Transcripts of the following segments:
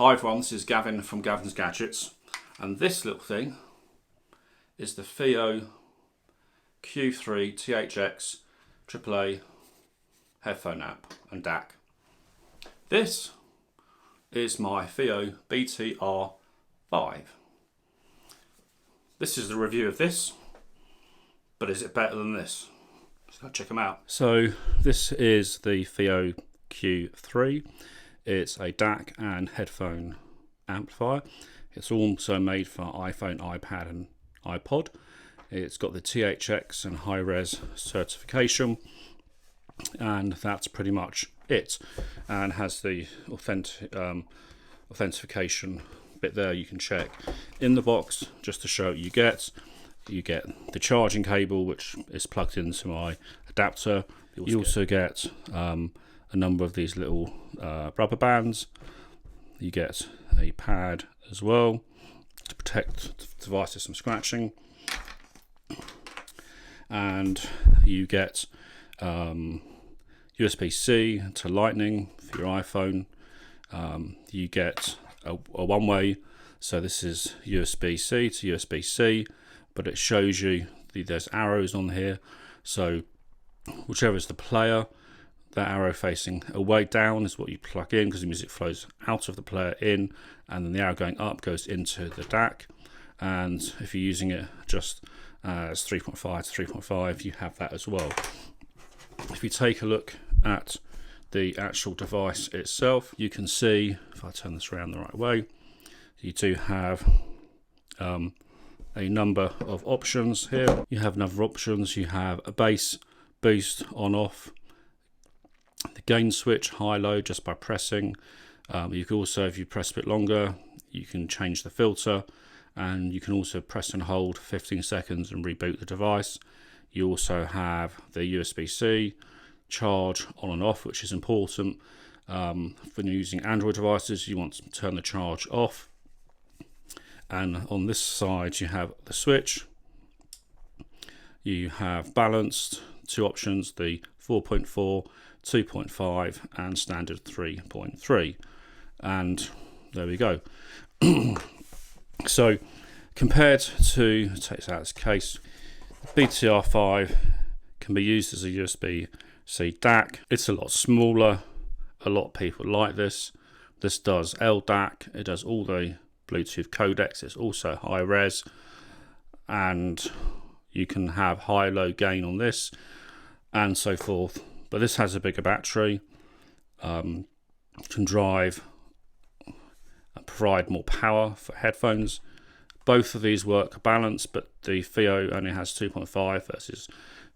Hi everyone, this is Gavin from Gavin's Gadgets, and this little thing is the Fiio Q3 THX AAA headphone app and DAC. This is my Fiio BTR5. This is the review of this, but is it better than this? Let's go check them out. So this is the Fiio Q3. It's a DAC and headphone amplifier. It's also made for iPhone, iPad and iPod. It's got the THX and high-res certification, and that's pretty much it, and has the authentication bit there you can check. In the box, just to show what you get the charging cable, which is plugged into my adapter. You also get a number of these little rubber bands. You get a pad as well to protect the devices from scratching, and you get USB-C to Lightning for your iPhone. You get a one-way, so this is USB-C to USB-C, but it shows you there's arrows on here, so whichever is the player, that arrow facing away down is what you plug in, because the music flows out of the player in, and then the arrow going up goes into the DAC. And if you're using it just as 3.5 to 3.5, you have that as well. If you take a look at the actual device itself, you can see, if I turn this around the right way, you do have a number of options here. You have another options. You have a bass, boost, on, off, the gain switch, high, low, just by pressing. You can also, if you press a bit longer, you can change the filter, and you can also press and hold 15 seconds and reboot the device. You also have the USB-C, charge on and off, which is important. When you're using Android devices, you want to turn the charge off. And on this side, you have the switch. You have balanced, two options, the 4.4, 2.5 and standard 3.3, and there we go. So compared to, take this out of this case, BTR5 can be used as a USB-C DAC. It's a lot smaller. A lot of people like this. This does LDAC. It does all the Bluetooth codecs. It's also high res, and you can have high, low gain on this, and so forth. But this has a bigger battery, can drive and provide more power for headphones. Both of these work balanced, but the Fiio only has 2.5 versus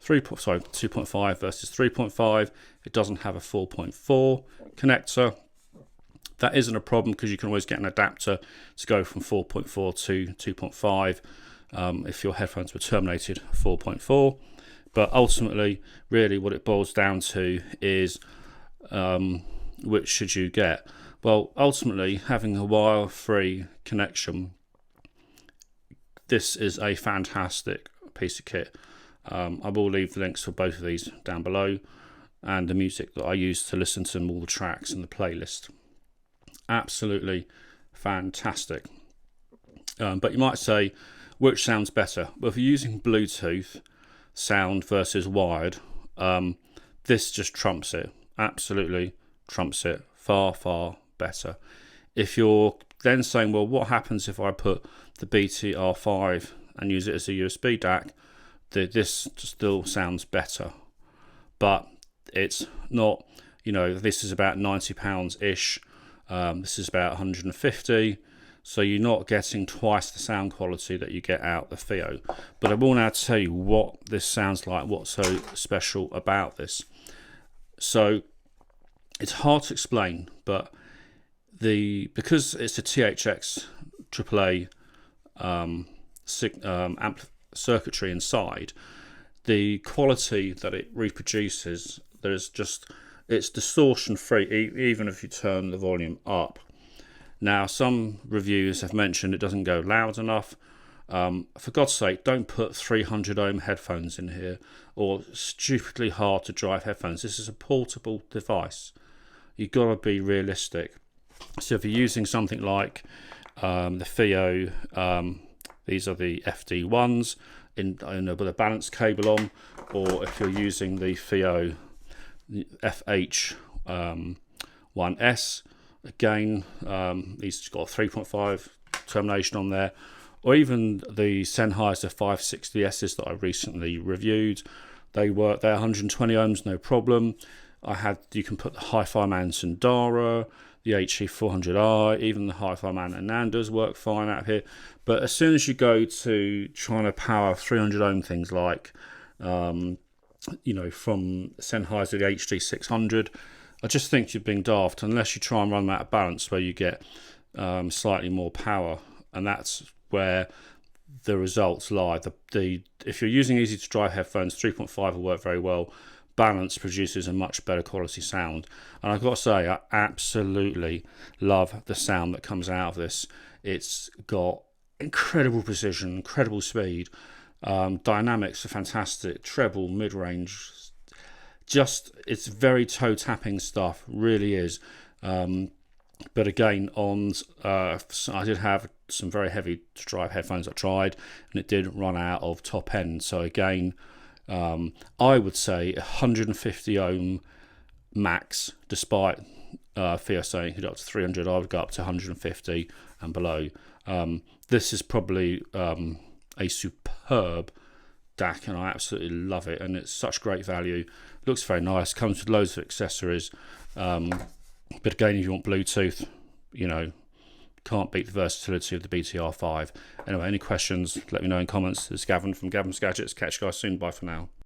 2.5 versus 3.5. It doesn't have a 4.4 connector. That isn't a problem, because you can always get an adapter to go from 4.4 to 2.5 if your headphones were terminated 4.4. But ultimately, really what it boils down to is which should you get? Well, ultimately, having a wire-free connection, this is a fantastic piece of kit. I will leave the links for both of these down below, and the music that I use to listen to all the tracks in the playlist. Absolutely fantastic. But you might say, which sounds better? Well, if you're using Bluetooth sound versus wired, this just trumps it. Absolutely trumps it. Far, far better. If you're then saying, well, what happens if I put the BTR5 and use it as a USB DAC? This still sounds better, but it's not, this is about £90 ish. This is about 150. So you're not getting twice the sound quality that you get out the Fiio. But I will now tell you what this sounds like, what's so special about this. So it's hard to explain, but because it's a THX AAA circuitry inside, the quality that it reproduces, it's distortion-free, even if you turn the volume up. Now, some reviews have mentioned it doesn't go loud enough. For God's sake, don't put 300 ohm headphones in here, or stupidly hard to drive headphones. This is a portable device. You've got to be realistic. So if you're using something like the Fiio, these are the FD1s with a balanced cable on, or if you're using the Fiio FH1S, again, these got a 3.5 termination on there, or even the Sennheiser 560Ss that I recently reviewed. They're 120 ohms, no problem. You can put the Hi-Fi Man Sundara, the HE400i, even the Hi-Fi Man Anandas work fine out here. But as soon as you go to trying to power 300 ohm things like, from Sennheiser the HD600, I just think you're being daft unless you try and run them out of balance where you get slightly more power, and that's where the results lie. If you're using easy to drive headphones, 3.5 will work very well. Balance produces a much better quality sound, and I've got to say I absolutely love the sound that comes out of this. It's got incredible precision, incredible speed, dynamics are fantastic, treble, mid-range, it's very toe tapping stuff, really is. But again, I did have some very heavy to drive headphones I tried, and it did run out of top end. So again, I would say 150 ohm max, despite Fiio saying you could go up to 300. I would go up to 150 and below. This is probably a superb DAC, and I absolutely love it, and it's such great value. Looks very nice, comes with loads of accessories, but again, if you want Bluetooth, can't beat the versatility of the BTR5. Anyway, any questions, let me know in comments. This is Gavin from Gavin's Gadgets. Catch you guys soon. Bye for now.